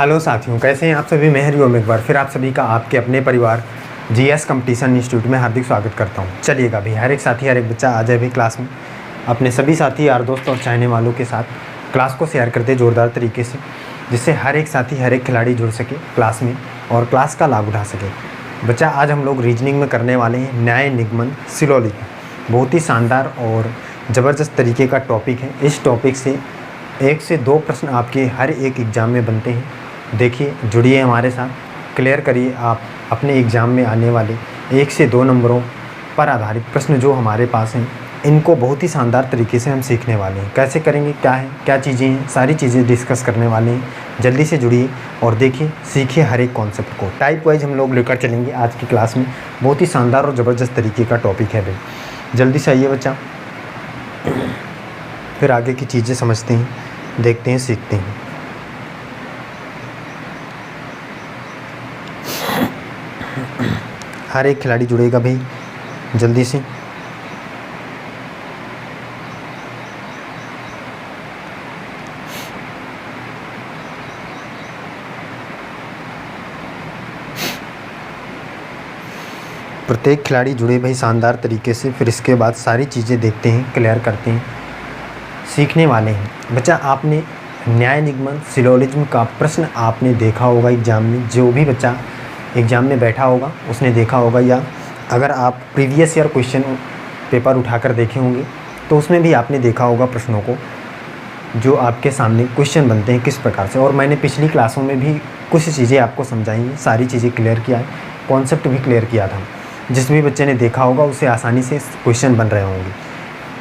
Hello साथियों, कैसे हैं आप सभी। मैं हरिओम एक बार फिर आप सभी का आपके अपने परिवार जीएस कंपटीशन इंस्टीट्यूट में हार्दिक स्वागत करता हूं। चलिएगा भाई, हर एक साथी हर एक बच्चा आ जाए भी क्लास में, अपने सभी साथी यार दोस्त और चाहने वालों के साथ क्लास को शेयर करते ज़ोरदार तरीके से, जिससे हर एक साथी हर एक खिलाड़ी जुड़ सके क्लास में और क्लास का लाभ उठा सके। बच्चा, आज हम लोग रीजनिंग में करने वाले हैं न्याय निगमन सिलोजिज्म। बहुत ही शानदार और ज़बरदस्त तरीके का टॉपिक है। इस टॉपिक से 1 से 2 प्रश्न आपके हर एक एग्ज़ाम में बनते हैं। देखिए, जुड़िए हमारे साथ, क्लियर करिए आप अपने एग्ज़ाम में आने वाले 1 से 2 नंबरों पर आधारित प्रश्न जो हमारे पास हैं, इनको बहुत ही शानदार तरीके से हम सीखने वाले हैं। कैसे करेंगे, क्या है, क्या चीज़ें हैं, सारी चीज़ें डिस्कस करने वाले हैं। जल्दी से जुड़िए और देखिए, सीखिए हर एक कॉन्सेप्ट को। टाइप वाइज हम लोग लेकर चलेंगे आज की क्लास में। बहुत ही शानदार और ज़बरदस्त तरीके का टॉपिक है भाई। जल्दी से आइए बच्चा, फिर आगे की चीज़ें समझते हैं, देखते हैं, सीखते हैं। हर एक खिलाड़ी जुड़ेगा भाई, जल्दी से। प्रत्येक खिलाड़ी जुड़े भाई शानदार तरीके से, फिर इसके बाद सारी चीज़ें देखते हैं, क्लियर करते हैं, सीखने वाले हैं। बच्चा, आपने न्याय निगमन सिलोजिज्म का प्रश्न आपने देखा होगा एग्ज़ाम में। जो भी बच्चा एग्ज़ाम में बैठा होगा उसने देखा होगा, या अगर आप प्रीवियस ईयर क्वेश्चन पेपर उठाकर देखे होंगे तो उसमें भी आपने देखा होगा प्रश्नों को, जो आपके सामने क्वेश्चन बनते हैं किस प्रकार से। और मैंने पिछली क्लासों में भी कुछ चीज़ें आपको समझाई हैं, सारी चीज़ें क्लियर किया है, कॉन्सेप्ट भी क्लियर किया था। जिस भी बच्चे ने देखा होगा उसे आसानी से क्वेश्चन बन रहे होंगे,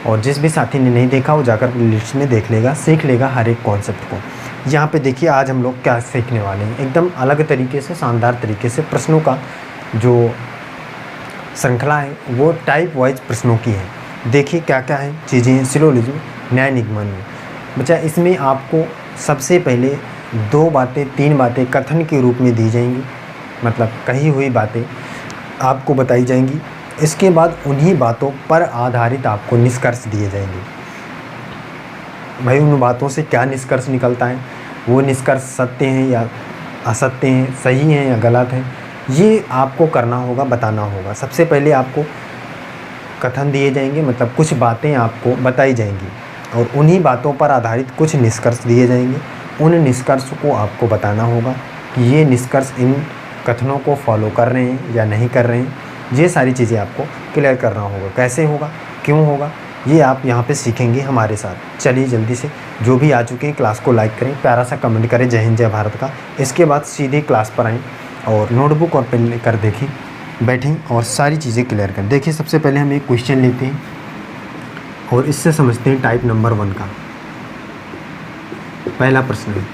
और जिस भी साथी ने नहीं देखा वो जाकर लिस्ट में देख लेगा, सीख लेगा हर एक कॉन्सेप्ट को। यहाँ पे देखिए, आज हम लोग क्या सीखने वाले हैं। एकदम अलग तरीके से, शानदार तरीके से प्रश्नों का जो श्रृंखला है वो टाइप वाइज प्रश्नों की है। देखिए क्या क्या है चीज़ें सिलोजिज्म न्याय निगमन में। बच्चा, इसमें आपको सबसे पहले 2 बातें 3 बातें कथन के रूप में दी जाएंगी, मतलब कही हुई बातें आपको बताई जाएंगी। इसके बाद उन्हीं बातों पर आधारित आपको निष्कर्ष दिए जाएंगे। भाई, उन बातों से क्या निष्कर्ष निकलता है, वो निष्कर्ष सत्य हैं या असत्य हैं, सही हैं या गलत हैं, ये आपको करना होगा, बताना होगा। सबसे पहले आपको कथन दिए जाएंगे, मतलब कुछ बातें आपको बताई जाएंगी, और उन्हीं बातों पर आधारित कुछ निष्कर्ष दिए जाएंगे। उन निष्कर्ष को आपको बताना होगा कि ये निष्कर्ष इन कथनों को फॉलो कर रहे हैं या नहीं कर रहे हैं। ये सारी चीज़ें आपको क्लियर करना होगा। कैसे होगा, क्यों होगा, ये आप यहाँ पे सीखेंगे हमारे साथ। चलिए जल्दी से, जो भी आ चुके हैं क्लास को लाइक करें, प्यारा सा कमेंट करें जय हिंद जय भारत का। इसके बाद सीधे क्लास पर आएँ और नोटबुक और पेन लेकर देखें, बैठें और सारी चीज़ें क्लियर करें। देखिए, सबसे पहले हम एक क्वेश्चन लेते हैं और इससे समझते हैं टाइप नंबर 1 का पहला प्रश्न है।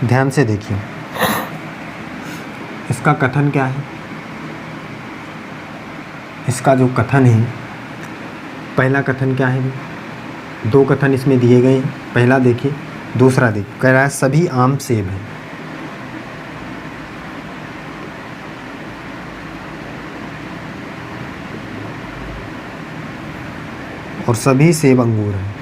ध्यान से देखिए, इसका कथन क्या है। इसका जो कथन है, पहला कथन क्या है। 2 कथन इसमें दिए गए हैं। पहला देखिए, दूसरा देखिए। कह रहा है सभी आम सेब हैं। और सभी सेब अंगूर हैं।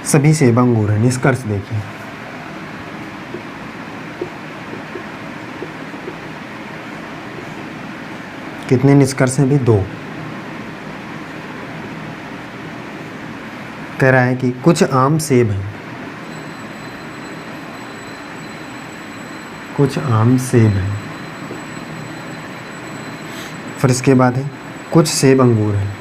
सभी सेब अंगूर हैं। निष्कर्ष देखिए, कितने निष्कर्ष हैं भी? 2। कह रहा है कि कुछ आम सेब हैं, कुछ आम सेब हैं। फिर इसके बाद है कुछ सेब अंगूर हैं।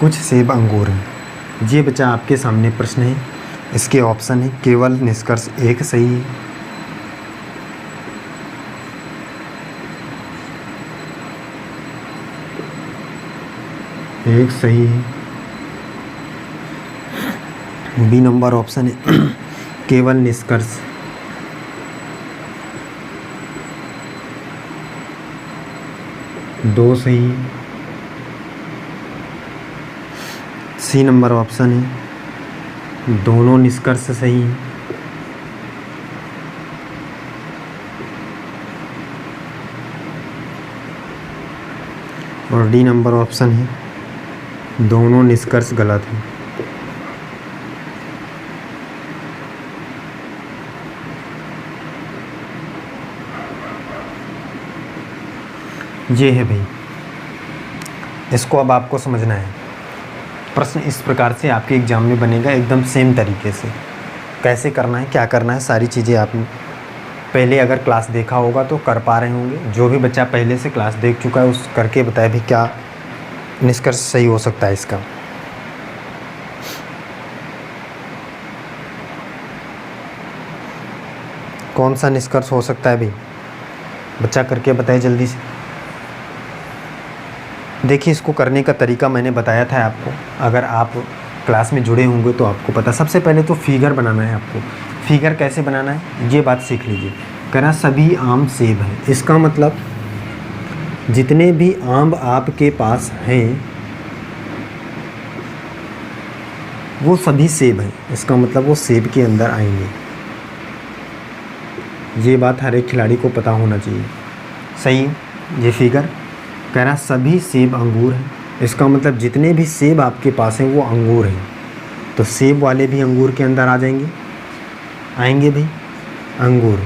कुछ सेब अंगूर हैं। ये बच्चा आपके सामने प्रश्न है। इसके ऑप्शन है, केवल निष्कर्ष 1 सही है, एक सही है। बी नंबर ऑप्शन है, केवल निष्कर्ष 2 सही है। सी नंबर ऑप्शन है, दोनों निष्कर्ष सही हैं। और डी नंबर ऑप्शन है दोनों निष्कर्ष गलत हैं। ये है भाई, इसको अब आपको समझना है। प्रश्न इस प्रकार से आपके एग्ज़ाम में बनेगा, एकदम सेम तरीके से। कैसे करना है, क्या करना है, सारी चीज़ें आपने पहले अगर क्लास देखा होगा तो कर पा रहे होंगे। जो भी बच्चा पहले से क्लास देख चुका है उस करके बताए भी क्या निष्कर्ष सही हो सकता है इसका। कौन सा निष्कर्ष हो सकता है भाई, बच्चा करके बताए जल्दी से। देखिए, इसको करने का तरीका मैंने बताया था आपको, अगर आप क्लास में जुड़े होंगे तो आपको पता। सबसे पहले तो फिगर बनाना है आपको। फिगर कैसे बनाना है ये बात सीख लीजिए। कह रहा सभी आम सेब हैं, इसका मतलब जितने भी आम आपके पास हैं वो सभी सेब हैं, इसका मतलब वो सेब के अंदर आएंगे। ये बात हर एक खिलाड़ी को पता होना चाहिए। सही है। ये फिगर कह रहा सभी सेब अंगूर हैं, इसका मतलब जितने भी सेब आपके पास हैं वो अंगूर हैं, तो सेब वाले भी अंगूर के अंदर आ जाएंगे, आएंगे भाई अंगूर।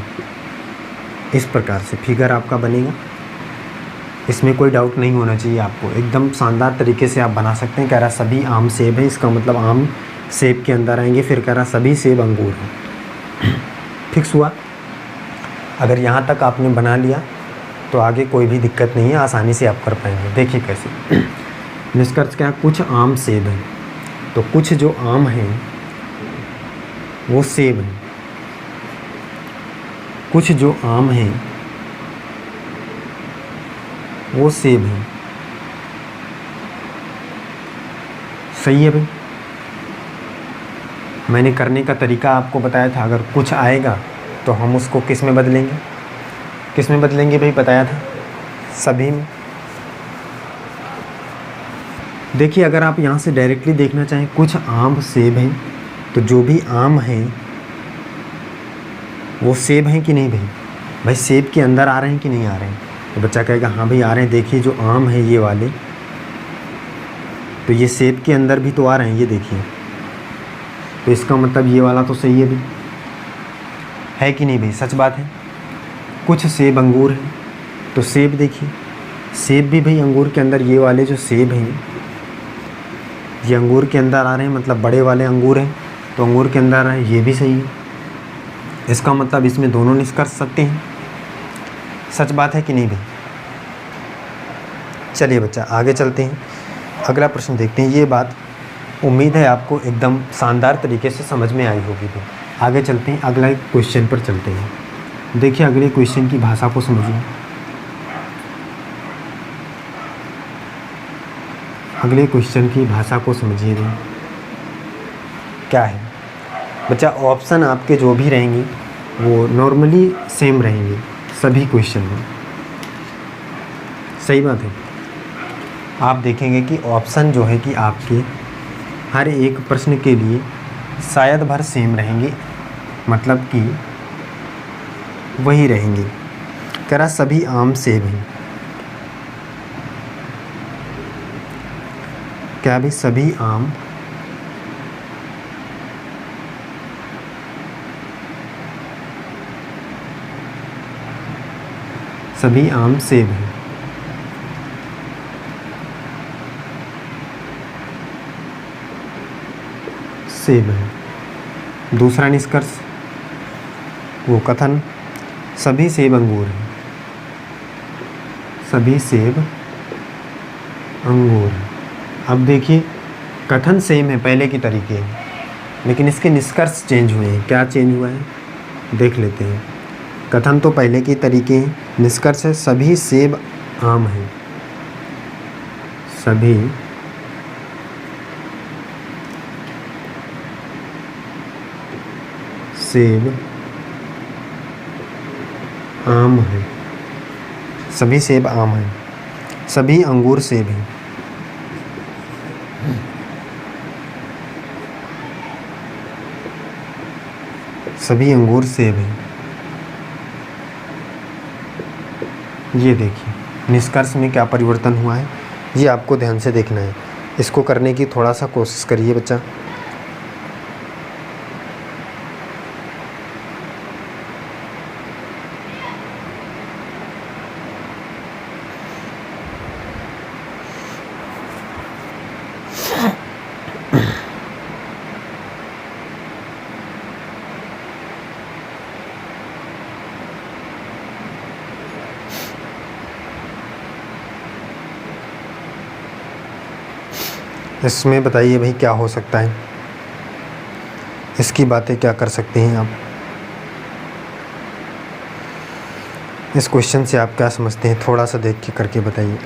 इस प्रकार से फिगर आपका बनेगा, इसमें कोई डाउट नहीं होना चाहिए आपको, एकदम शानदार तरीके से आप बना सकते हैं। कह रहा सभी आम सेब है, इसका मतलब आम सेब के अंदर आएंगे। फिर कह रहा सभी सेब अंगूर हैं। फिक्स हुआ। अगर यहाँ तक आपने बना लिया तो आगे कोई भी दिक्कत नहीं है, आसानी से आप कर पाएंगे। देखिए कैसे। निष्कर्ष क्या, कुछ आम सेब हैं, तो कुछ जो आम हैं वो सेब हैं, कुछ जो आम हैं वो सेब हैं। सही है भाई। मैंने करने का तरीका आपको बताया था, अगर कुछ आएगा तो हम उसको किस में बदलेंगे, किस में बदलेंगे भाई, बताया था सभी में। देखिए, अगर आप यहाँ से डायरेक्टली देखना चाहें, कुछ आम सेब हैं, तो जो भी आम हैं वो सेब हैं कि नहीं भाई, भाई सेब के अंदर आ रहे हैं कि नहीं आ रहे हैं। तो बच्चा कहेगा हाँ भाई आ रहे हैं। देखिए जो आम है ये वाले, तो ये सेब के अंदर भी तो आ रहे हैं, ये देखिए। तो इसका मतलब ये वाला तो सही है भाई, है कि नहीं भाई, सच बात है। कुछ सेब अंगूर हैं, तो सेब देखिए, सेब भी भाई अंगूर के अंदर, ये वाले जो सेब हैं ये अंगूर के अंदर आ रहे हैं, मतलब बड़े वाले अंगूर हैं, तो अंगूर के अंदर है, ये भी सही है। इसका मतलब इसमें दोनों निष्कर्ष सत्य हैं। सच बात है कि नहीं भाई। चलिए बच्चा आगे चलते हैं, अगला प्रश्न देखते हैं। ये बात उम्मीद है आपको एकदम शानदार तरीके से समझ में आई होगी भाई। आगे चलते हैं, अगला क्वेश्चन पर चलते हैं। देखिए अगले क्वेश्चन की भाषा को समझिए। अगले क्वेश्चन की भाषा को समझिए भाई, क्या है बच्चा। ऑप्शन आपके जो भी रहेंगे वो नॉर्मली सेम रहेंगे सभी क्वेश्चन में। सही बात है। आप देखेंगे कि ऑप्शन जो है कि आपके हर एक प्रश्न के लिए शायद भर सेम रहेंगे, मतलब कि वही रहेंगे। कह रहा सभी आम सेब हैं, क्या भी सभी आम सेब हैं। सेब है। दूसरा निष्कर्ष वो कथन, सभी सेब अंगूर हैं, सभी सेब अंगूर। अब देखिए कथन सेम है पहले की तरीके हैं, लेकिन इसके निष्कर्ष चेंज हुए हैं। क्या चेंज हुआ है देख लेते हैं। कथन तो पहले के तरीके हैं, निष्कर्ष है सभी सेब आम हैं, सभी सेब आम हैं, सभी सेब आम हैं, सभी अंगूर सेब हैं। सभी अंगूर सेब हैं। ये देखिए निष्कर्ष में क्या परिवर्तन हुआ है। ये आपको ध्यान से देखना है। इसको करने की थोड़ा सा कोशिश करिए बच्चा। इसमें बताइए भाई क्या हो सकता है, इसकी बातें क्या कर सकते हैं आप, इस क्वेश्चन से आप क्या समझते हैं, थोड़ा सा देख के करके बताइए।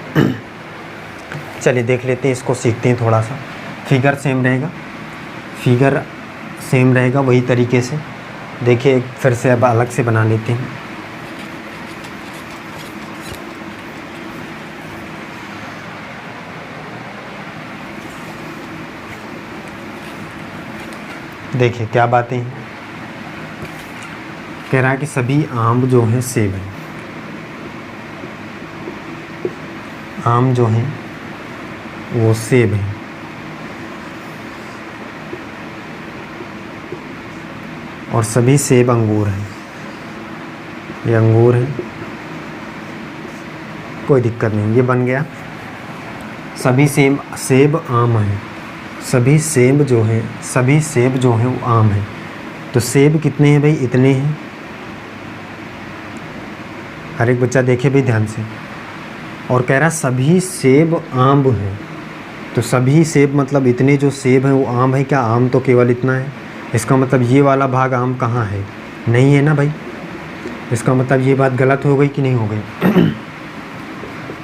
चलिए देख लेते हैं, इसको सीखते हैं थोड़ा सा। फिगर सेम रहेगा, फिगर सेम रहेगा वही तरीके से। देखिए फिर से अब अलग से बना लेते हैं। देखिए क्या बातें हैं, कह रहा है कि सभी आम जो हैं सेब हैं। आम जो हैं वो सेब हैं। और सभी सेब अंगूर हैं। ये अंगूर हैं, कोई दिक्कत नहीं, ये बन गया। सभी सेब आम हैं। सभी सेब जो हैं वो आम हैं। तो सेब कितने हैं भाई, इतने हैं। हर एक बच्चा देखे भाई ध्यान से। और कह रहा सभी सेब आम हैं। तो सभी सेब मतलब इतने जो सेब हैं वो आम है क्या? आम तो केवल इतना है। इसका मतलब ये वाला भाग आम कहाँ है? नहीं है ना भाई। इसका मतलब ये बात गलत हो गई कि नहीं हो गई?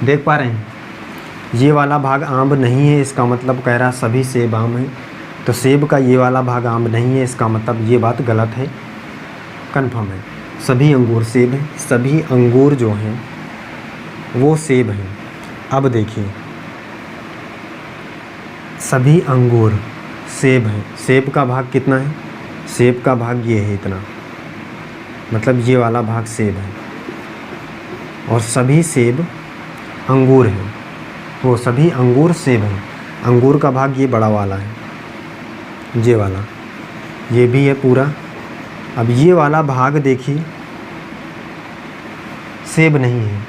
देख पा रहे हैं, ये वाला भाग आम नहीं है, इसका मतलब कह रहा सभी सेब आम हैं। तो सेब का ये वाला भाग आम नहीं है, इसका मतलब ये बात गलत है, कन्फर्म है। सभी अंगूर सेब हैं। सभी अंगूर जो हैं वो सेब हैं। अब देखिए, सभी अंगूर सेब हैं। सेब का भाग कितना है? सेब का भाग ये है इतना, मतलब ये वाला भाग सेब है। और सभी सेब अंगूर हैं। वो सभी अंगूर सेब हैं। अंगूर का भाग ये बड़ा वाला है, ये वाला, ये भी है पूरा। अब ये वाला भाग देखिए सेब नहीं है,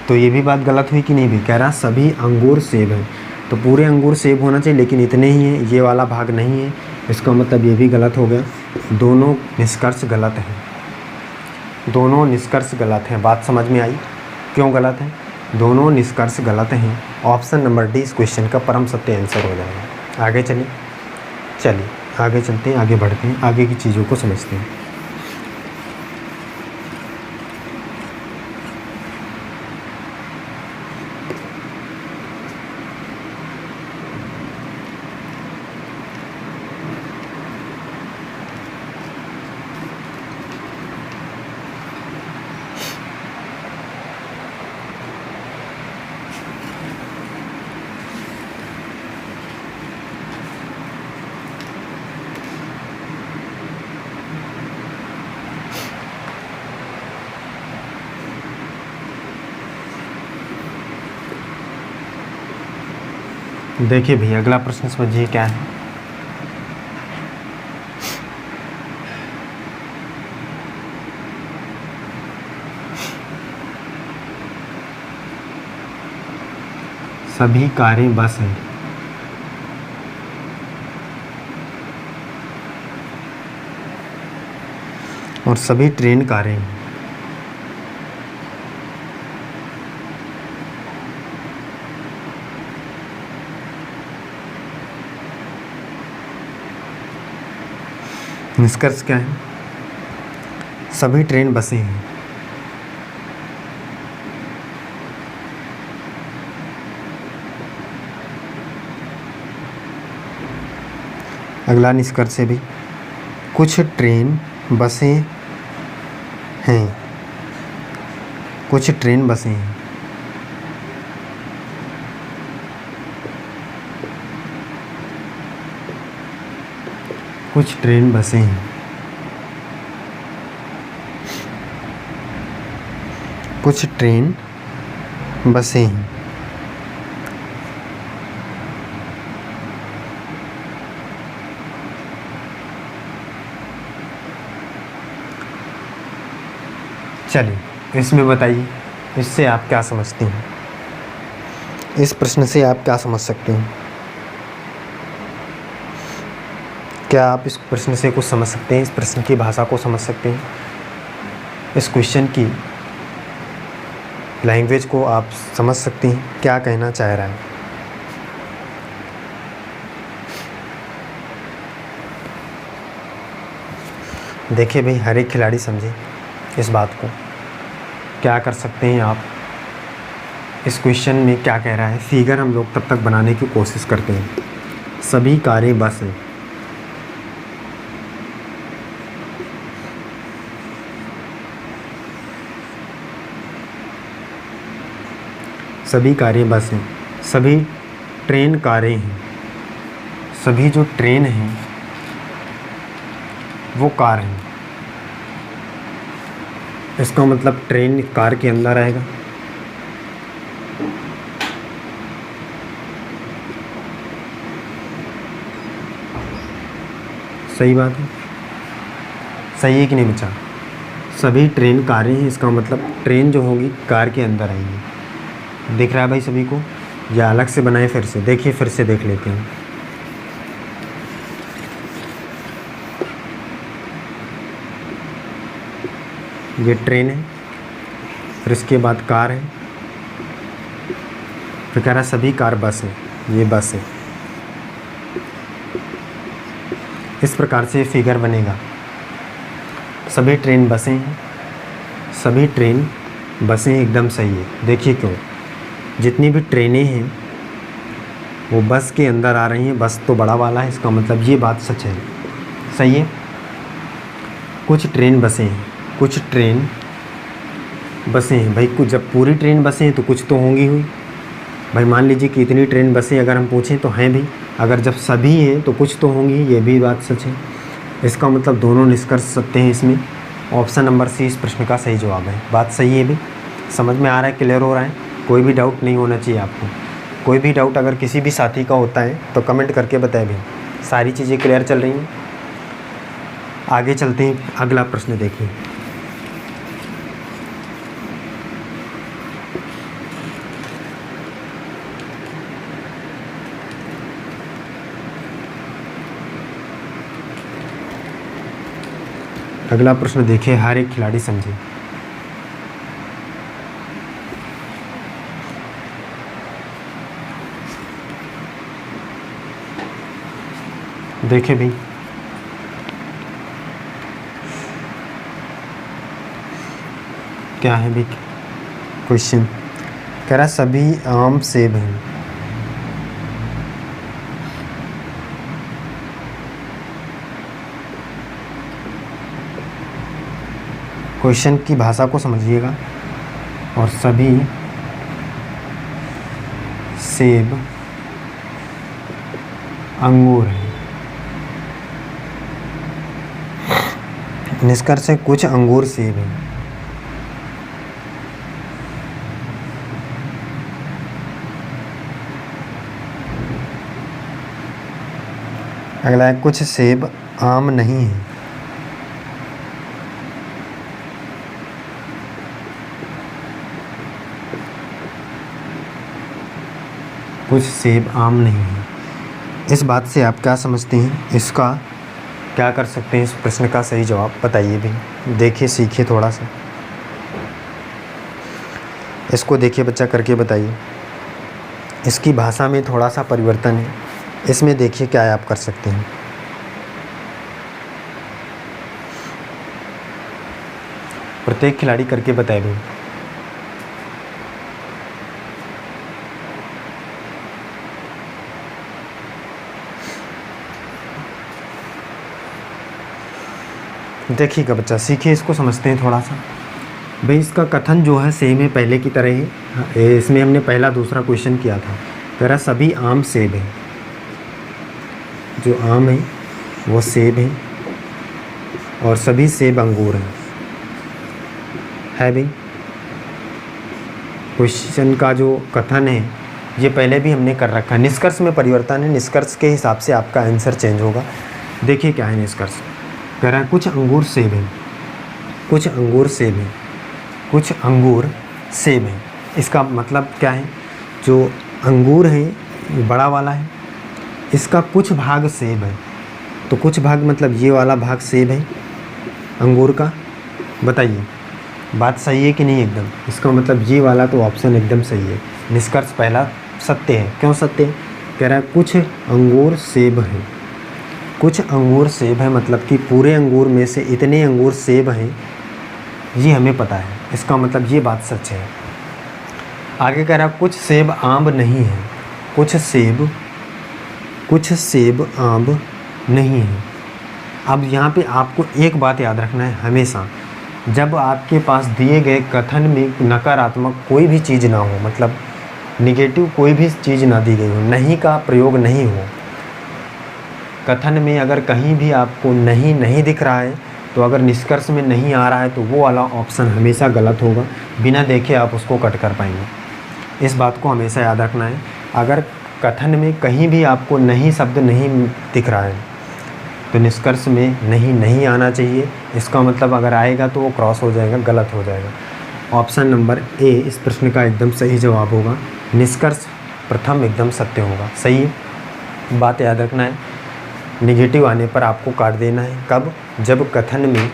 तो ये भी बात गलत हुई कि नहीं भी? कह रहा सभी अंगूर सेब हैं। तो पूरे अंगूर सेब होना चाहिए, लेकिन इतने ही हैं, ये वाला भाग नहीं है। इसका मतलब ये भी गलत हो गया। दोनों निष्कर्ष गलत हैं। दोनों निष्कर्ष गलत हैं। बात समझ में आई क्यों गलत है? दोनों निष्कर्ष गलत हैं। ऑप्शन नंबर डी इस क्वेश्चन का परम सत्य आंसर हो जाएगा। आगे चलिए आगे चलते हैं, आगे बढ़ते हैं, आगे की चीज़ों को समझते हैं। देखिए भैया अगला प्रश्न समझिए क्या है। सभी कारें बस हैं। और सभी ट्रेन कारें हैं। निष्कर्ष क्या है? सभी ट्रेन बसें हैं। अगला निष्कर्ष है भी, कुछ ट्रेन बसें हैं। कुछ ट्रेन बसें हैं। कुछ ट्रेन बसें हैं। कुछ ट्रेन बसें हैं। चलिए इसमें बताइए, इससे आप क्या समझते हैं, इस प्रश्न से आप क्या समझ सकते हैं? क्या आप इस प्रश्न से कुछ समझ सकते हैं? इस प्रश्न की भाषा को समझ सकते हैं? इस क्वेश्चन की लैंग्वेज को आप समझ सकते हैं? क्या कहना चाह रहा है? देखिए भाई, हर एक खिलाड़ी समझे इस बात को। क्या कर सकते हैं आप? इस क्वेश्चन में क्या कह रहा है? फिगर हम लोग तब तक बनाने की कोशिश करते हैं। सभी कारें बस हैं। सभी कारें बस हैं, सभी ट्रेन कारें हैं, सभी जो ट्रेन हैं वो कार हैं। इसका मतलब ट्रेन कार के अंदर आएगा। सही बात है, सही है कि नहीं बच्चा? सभी ट्रेन कारें हैं, इसका मतलब ट्रेन जो होगी कार के अंदर आएगी। दिख रहा है भाई सभी को, या अलग से बनाए? फिर से देखिए, फिर से देख लेते हैं। ये ट्रेन है, फिर इसके बाद कार है, फिर कह रहा सभी कार बस है, ये बस है। इस प्रकार से फिगर बनेगा। सभी ट्रेन बसें हैं, सभी ट्रेन बसें एकदम सही है। देखिए क्यों, जितनी भी ट्रेनें हैं वो बस के अंदर आ रही हैं। बस तो बड़ा वाला है, इसका मतलब ये बात सच है, सही है। कुछ ट्रेन बसें हैं, कुछ ट्रेन बसें हैं। भाई कुछ, जब पूरी ट्रेन बसें हैं तो कुछ तो होंगी हुई। भाई मान लीजिए कि इतनी ट्रेन बसें अगर हम पूछें तो हैं भी, अगर जब सभी हैं तो कुछ तो होंगी, ये भी बात सच है। इसका मतलब दोनों निष्कर्ष सत्य हैं इसमें। ऑप्शन नंबर सी इस प्रश्न का सही जवाब है। बात सही है भी, समझ में आ रहा है, क्लियर हो रहा है? कोई भी डाउट नहीं होना चाहिए आपको। कोई भी डाउट अगर किसी भी साथी का होता है तो कमेंट करके बताए भी। सारी चीज़ें क्लियर चल रही हैं। आगे चलते हैं, अगला प्रश्न देखिए। अगला प्रश्न देखिए, हर एक खिलाड़ी समझे। देखिए भाई, क्या है भाई क्वेश्चन? कह रहा सभी आम सेब हैं। क्वेश्चन की भाषा को समझिएगा। और सभी सेब अंगूर हैं। निष्कर्ष है कुछ अंगूर सेब हैं। अगला है कुछ सेब आम नहीं हैं। कुछ सेब आम नहीं हैं। इस बात से आप क्या समझते हैं? इसका क्या कर सकते हैं? इस प्रश्न का सही जवाब बताइए भी। देखिए, सीखिए थोड़ा सा, इसको देखिए बच्चा, करके बताइए। इसकी भाषा में थोड़ा सा परिवर्तन है, इसमें देखिए क्या आप कर सकते हैं। प्रत्येक खिलाड़ी करके बताए भी। देखिएगा बच्चा, सीखिए, इसको समझते हैं थोड़ा सा। भाई इसका कथन जो है सेम है, पहले की तरह ही। इसमें हमने पहला दूसरा क्वेश्चन किया था। कह रहा सभी आम सेब हैं। जो आम है वो सेब है, और सभी सेब अंगूर हैं। है भाई, क्वेश्चन का जो कथन है ये पहले भी हमने कर रखा है। निष्कर्ष में परिवर्तन है, निष्कर्ष के हिसाब से आपका आंसर चेंज होगा। देखिए क्या है निष्कर्ष। कह रहा है कुछ अंगूर सेब हैं, कुछ अंगूर सेब हैं, कुछ अंगूर सेब हैं। इसका मतलब क्या है, जो अंगूर है ये बड़ा वाला है, इसका कुछ भाग सेब है। तो कुछ भाग मतलब ये वाला भाग सेब है अंगूर का। बताइए बात सही है कि नहीं एकदम। इसका मतलब ये वाला तो ऑप्शन एकदम सही है, निष्कर्ष पहला सत्य है। क्यों सत्य है? कह रहा है कुछ अंगूर सेब है। कुछ अंगूर सेब है मतलब कि पूरे अंगूर में से इतने अंगूर सेब हैं, ये हमें पता है। इसका मतलब ये बात सच है। आगे कह रहा है कुछ सेब आम नहीं है। कुछ सेब आम नहीं है। अब यहाँ पे आपको एक बात याद रखना है हमेशा, जब आपके पास दिए गए कथन में नकारात्मक कोई भी चीज़ ना हो, मतलब निगेटिव कोई भी चीज़ ना दी गई हो, नहीं का प्रयोग नहीं हो, कथन में अगर कहीं भी आपको नहीं दिख रहा है, तो अगर निष्कर्ष में नहीं आ रहा है तो वो वाला ऑप्शन हमेशा गलत होगा। बिना देखे आप उसको कट कर पाएंगे। इस बात को हमेशा याद रखना है। अगर कथन में कहीं भी आपको नहीं शब्द नहीं दिख रहा है तो निष्कर्ष में नहीं आना चाहिए। इसका मतलब अगर आएगा तो वो क्रॉस हो जाएगा, गलत हो जाएगा। ऑप्शन नंबर ए इस प्रश्न का एकदम सही जवाब होगा। निष्कर्ष प्रथम एकदम सत्य होगा। सही बात याद रखना है, निगेटिव आने पर आपको काट देना है। कब? जब कथन में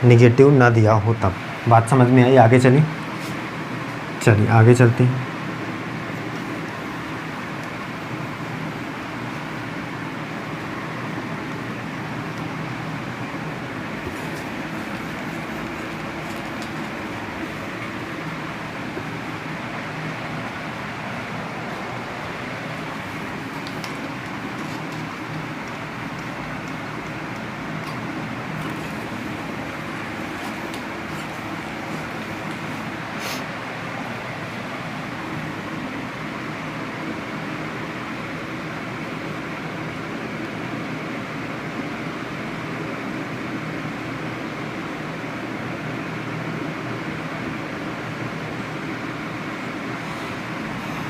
निगेटिव ना दिया हो तब। बात समझ में आई? आगे चलिए आगे चलते हैं।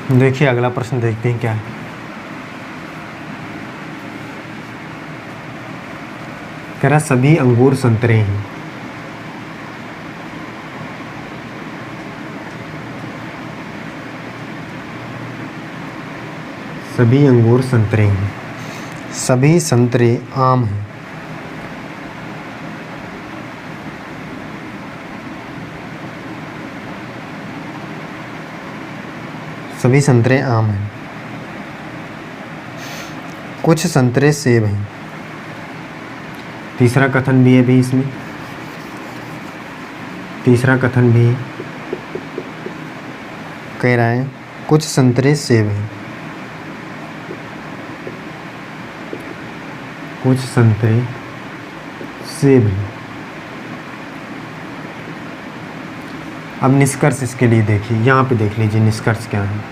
देखिए अगला प्रश्न देखते हैं क्या है। कह रहा सभी अंगूर संतरे हैं। सभी अंगूर संतरे हैं। सभी संतरे आम हैं। सभी संतरे आम हैं। कुछ संतरे सेब हैं। तीसरा कथन भी है भी इसमें। तीसरा कथन भी कह रहा है कुछ संतरे सेब हैं। कुछ संतरे सेब हैं। अब निष्कर्ष इसके लिए देखिए, यहाँ पे देख लीजिए निष्कर्ष क्या है।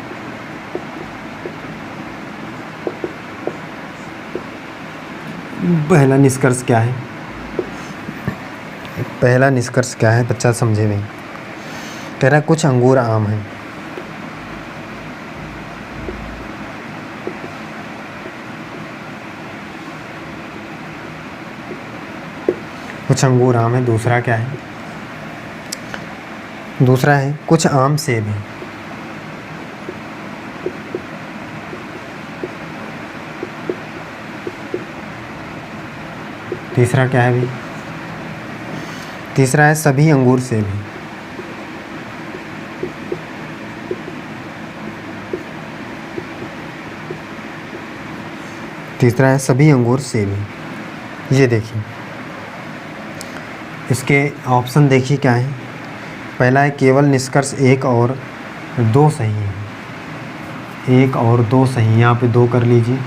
पहला निष्कर्ष क्या है? पहला निष्कर्ष क्या है बच्चा समझे नहीं। कह रहा कुछ अंगूर आम हैं। कुछ अंगूर आम है। दूसरा क्या है? दूसरा है कुछ आम सेब हैं। तीसरा क्या है भी? तीसरा है सभी अंगूर सेब हैं। तीसरा है सभी अंगूर सेब हैं। ये देखिए इसके ऑप्शन देखिए क्या है। पहला है केवल निष्कर्ष 1 और 2 सही है। 1 और 2 सही, यहाँ पे 2 कर लीजिए।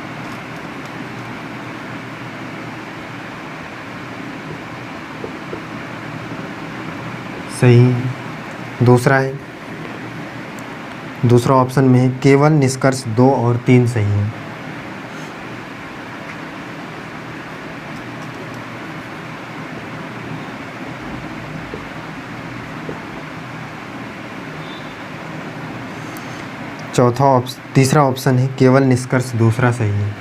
सही है। दूसरा है, दूसरा ऑप्शन में है केवल निष्कर्ष 2 और 3 सही है। तीसरा ऑप्शन है केवल निष्कर्ष दूसरा सही है।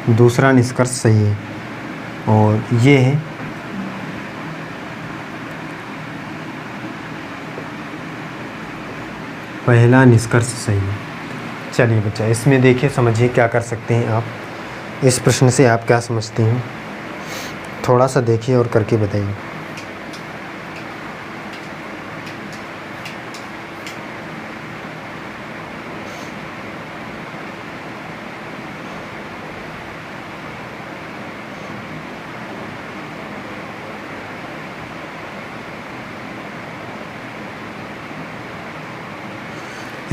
दूसरा निष्कर्ष सही है और ये है पहला निष्कर्ष सही है। चलिए बच्चा, इसमें देखिए, समझिए क्या कर सकते हैं आप। इस प्रश्न से आप क्या समझते हैं, थोड़ा सा देखिए और करके बताइए।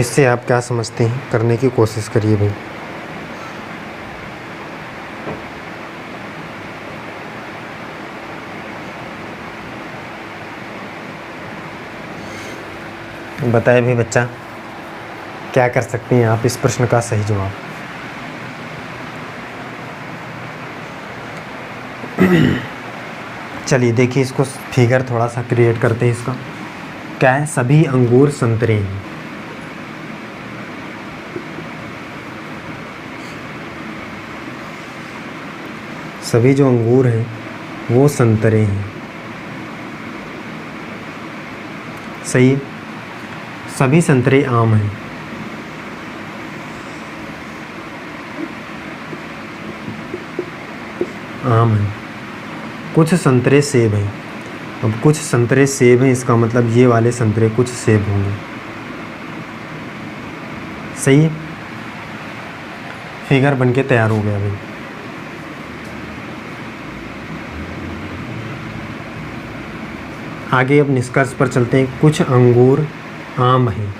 इससे आप क्या समझते हैं, करने की कोशिश करिए भाई। बताए भी बच्चा, क्या कर सकते हैं आप इस प्रश्न का सही जवाब। चलिए देखिए, इसको फिगर थोड़ा सा क्रिएट करते हैं। इसका क्या है, सभी अंगूर संतरे हैं। सभी जो अंगूर हैं वो संतरे हैं। सही। सभी संतरे आम हैं। आम हैं। कुछ संतरे सेब हैं। अब कुछ संतरे सेब हैं, इसका मतलब ये वाले संतरे कुछ सेब होंगे। सही है। फिगर बनके तैयार हो गया भाई। आगे अब निष्कर्ष पर चलते हैं। कुछ अंगूर आम हैं।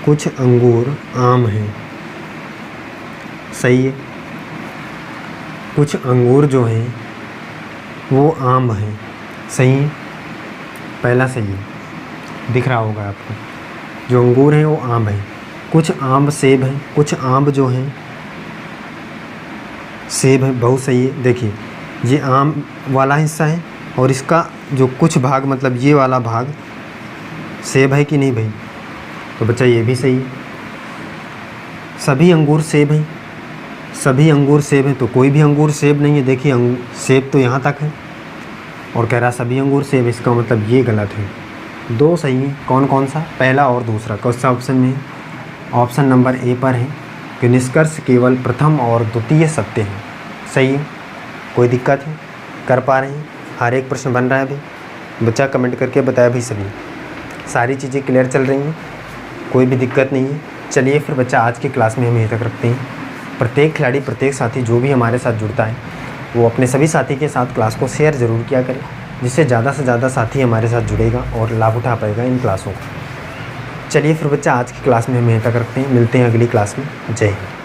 कुछ अंगूर आम हैं। सही है। कुछ अंगूर जो हैं वो आम हैं। सही है। पहला सही है, दिख रहा होगा आपको। जो अंगूर हैं वो आम हैं। कुछ आम सेब हैं। कुछ आम जो हैं सेब है, बहुत सही है। देखिए, ये आम वाला हिस्सा है और इसका जो कुछ भाग, मतलब ये वाला भाग सेब है कि नहीं भाई, तो बच्चा ये भी सही है। सभी अंगूर सेब हैं। सभी अंगूर सेब हैं, तो कोई भी अंगूर सेब नहीं है। देखिए, सेब तो यहाँ तक है और कह रहा सभी अंगूर सेब, इसका मतलब ये गलत है। दो सही है। कौन कौन सा, पहला और दूसरा, कौन सा ऑप्शन में है? ऑप्शन नंबर ए पर है कि निष्कर्ष केवल प्रथम और द्वितीय सत्य है। सही है। कोई दिक्कत है, कर पा रहे हैं, हर एक प्रश्न बन रहा है भाई। बच्चा कमेंट करके बताया भाई, सभी सारी चीज़ें क्लियर चल रही हैं, कोई भी दिक्कत नहीं है। चलिए फिर बच्चा, आज की क्लास में हम यहीं तक रखते हैं। प्रत्येक खिलाड़ी, प्रत्येक साथी जो भी हमारे साथ जुड़ता है वो अपने सभी साथी के साथ क्लास को शेयर ज़रूर किया करें, जिससे ज़्यादा से ज़्यादा साथी हमारे साथ जुड़ेगा और लाभ उठा पाएगा इन क्लासों को। चलिए फिर बच्चा, आज की क्लास में हम यहीं तक रखते हैं। मिलते हैं अगली क्लास में। जय हिंद।